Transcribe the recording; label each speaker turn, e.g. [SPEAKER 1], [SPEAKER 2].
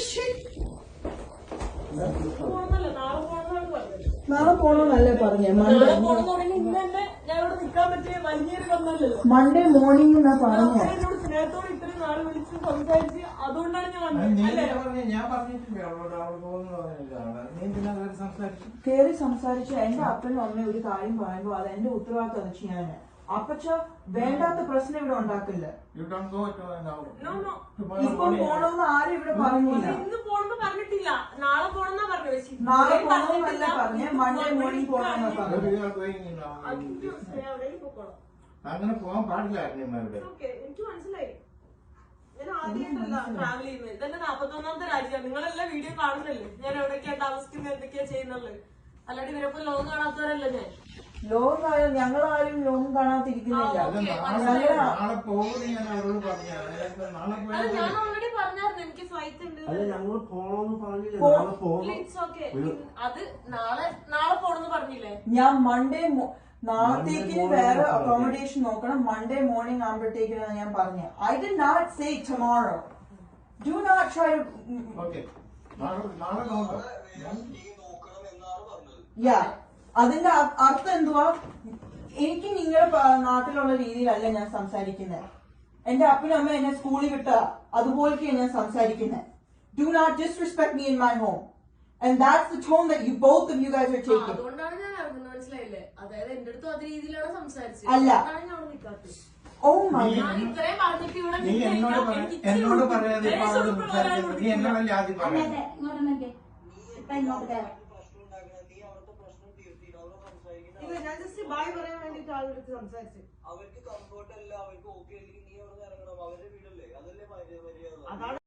[SPEAKER 1] shit? നാളെ പോണോന്നല്ലേ പറഞ്ഞേ? Monday morning എന്നാ പറഞ്ഞേ. കേറി സംസാരിച്ചു. എന്റെ അപ്പനും അമ്മയും ഒരു കാര്യം പറയുമ്പോ അത് എന്റെ ഉത്തരവാദിത്തം വെച്ച് ഞാന് അപ്പച്ച വേണ്ടാത്ത പ്രശ്നം ഇവിടെ ഉണ്ടാക്കില്ല. ഇപ്പൊ പോണോന്ന് ആരും ഇവിടെ പറഞ്ഞില്ല. നാളെ പോണോന്നല്ല പറഞ്ഞേ, മൺഡേ മോർണിംഗ് പോണോന്നാ പറഞ്ഞു.
[SPEAKER 2] അങ്ങനെ പോകാൻ പാടില്ല.
[SPEAKER 3] എനിക്ക് മനസ്സിലായി. ഞാൻ ആദ്യമായിട്ടല്ല ട്രാവൽ ചെയ്യുന്നത്. ഇതന്നെ 41ാമത്തെ രാജ്യമാണ്. നിങ്ങളെല്ലാം വീഡിയോ കാണുന്നല്ലേ ഞാൻ എവിടെയൊക്കെയാ താമസിക്കുന്നത്, എന്തൊക്കെയാ ചെയ്യുന്നുള്ളത്. അല്ലാണ്ട് ഇവരപ്പോ ലോകം കാണാത്തവരല്ല ഞാൻ.
[SPEAKER 1] ലോകം ഞങ്ങളാരും ലോകം കാണാതിരിക്കുന്നില്ല.
[SPEAKER 3] ഞാൻ ഓൾറെഡി പറഞ്ഞായിരുന്നു എനിക്ക് ഫ്ലൈറ്റ് ഉണ്ട്. അത് നാളെ പോണെന്ന് പറഞ്ഞില്ലേ?
[SPEAKER 1] ഞാൻ മൺഡേ നാളത്തേക്കിന് വേറെ അക്കോമഡേഷൻ നോക്കണം. മൺഡേ മോർണിംഗ് ആകുമ്പോഴത്തേക്കിനാണ് ഞാൻ പറഞ്ഞത്. I did not say tomorrow. Do not try to. Yeah, അതിന്റെ അർത്ഥം എന്തുവാ? എനിക്ക് നിങ്ങളുടെ നാട്ടിലുള്ള രീതിയിലല്ല ഞാൻ സംസാരിക്കുന്നത്. എന്റെ അപ്പനും അമ്മ എന്നെ സ്കൂളിൽ വിട്ട അതുപോലെയൊക്കെയാണ് ഞാൻ സംസാരിക്കുന്നത്. Do not disrespect me in my home. And that's the tone that you both of you guys are taking.
[SPEAKER 3] അതുകൊണ്ടാണ് ഞാൻ അറിഞ്ഞത്, മനസ്സിലായില്ലേ? അതായത് എന്റെ അടുത്തും അതേ രീതിയിലാണ് സംസാരിച്ചത്.
[SPEAKER 1] അല്ല. Oh my God.
[SPEAKER 3] ഞാൻ ഇത്രയും പറഞ്ഞിട്ട് ഇവിടെ
[SPEAKER 2] എന്നോട് പറയാതെ എന്നോടല്ലേ ആദ്യം പറയാം.
[SPEAKER 3] ഞാൻ ജസ്റ്റ് ബൈ പറയാൻ വേണ്ടിട്ട് ആളെടുത്ത് സംസാരിച്ചു.
[SPEAKER 4] അവർക്ക് കംഫോർട്ട് അല്ല, അവർക്ക് ഓക്കെ അല്ലെങ്കിൽ നീ അവിടെ ഇറങ്ങണം. അവരുടെ വീടല്ലേ, അതല്ലേ മര്യാദ.